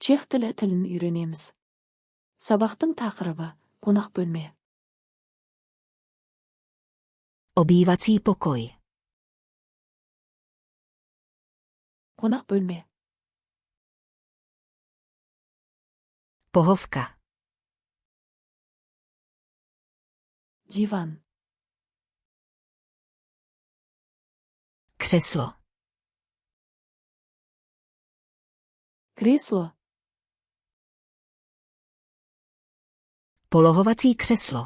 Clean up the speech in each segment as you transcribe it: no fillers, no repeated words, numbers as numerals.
Чех тілін үйренеміз. Сабақтың тақырыбы қонақ бөлме. Obývací pokoj. Қонақ бөлме. Pohovka. Диван. Křeslo. Кресло. Polohovací křeslo.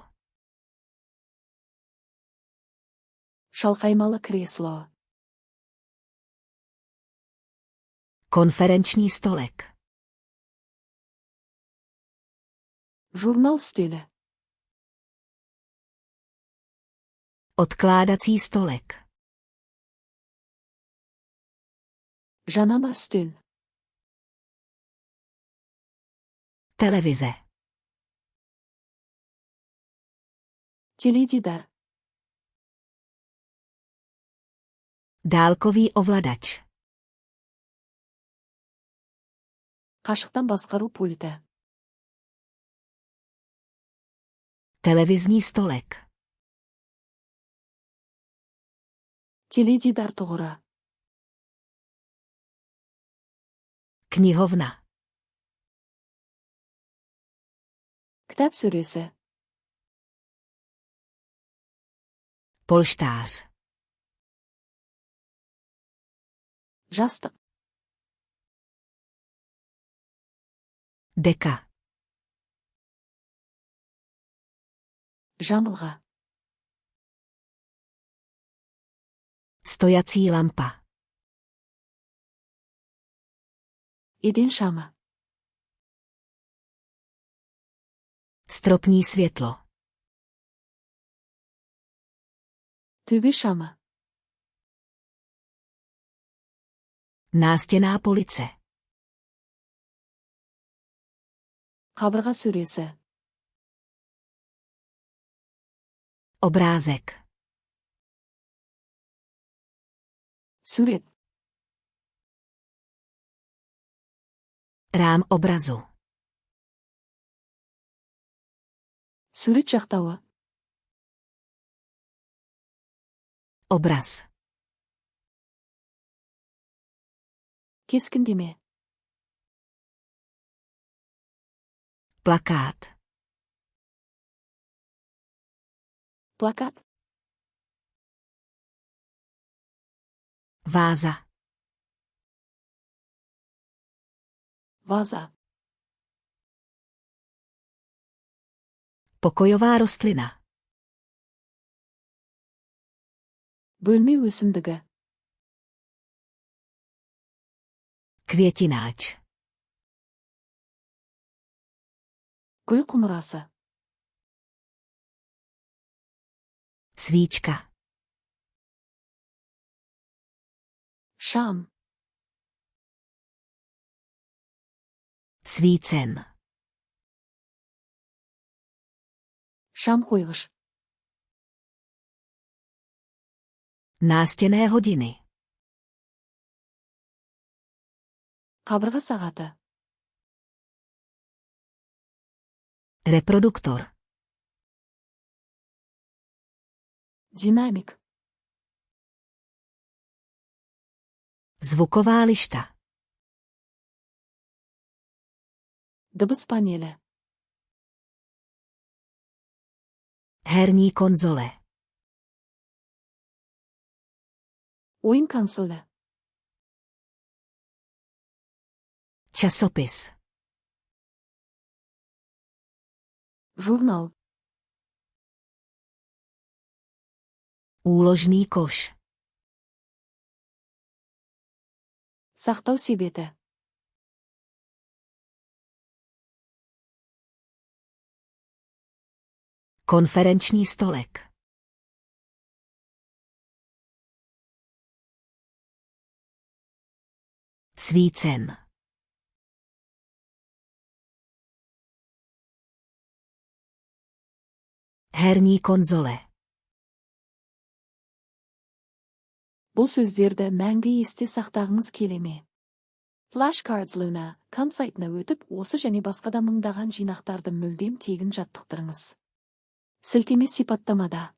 Шалқаймалы кресло. Konferenční stolek. Журнал үстелі. Odkládací stolek. Жанама үстел. Televize. Теледидар. Dálkový ovladač. Қашықтан басқару пульті. Televizní stolek. Теледидар тұғыры. Knihovna. Кітап сөресі. Polštář. Жастық. Deka. Жамылға. Stojací lampa. Еден шамы. Stropní světlo. Төбе шамы. Nástěnná police. Қабырға сөресі. Obrázek. Сурет. Rám obrazu. Сурет жақтауы. Obraz. Кескіндеме. Plakát. Плакат. Váza. Ваза. Pokojová rostlina. Бөлме өсімдігі. Květináč. Гүл құмырасы. Svíčka. Шам. Svícen. Шам қойғыш. Nástěnné hodiny. Қабырға сағаты. Reproduktor. Динамик. Zvuková lišta. Дыбыс панелі. Herní konzole. Ойын консолі. Časopis. Журнал. Úložný koš. Сақтау себеті. Konferenční stolek. Svícen. Herní konzole. Бұл сөздерді мәңгі есте сақтағыңыз келе ме? Flashcards Luna com сайтына өтіп, осы және басқа да мыңдаған жинақтарды мүлдем тегін жаттықтырыңыз. Сілтеме сипаттамада.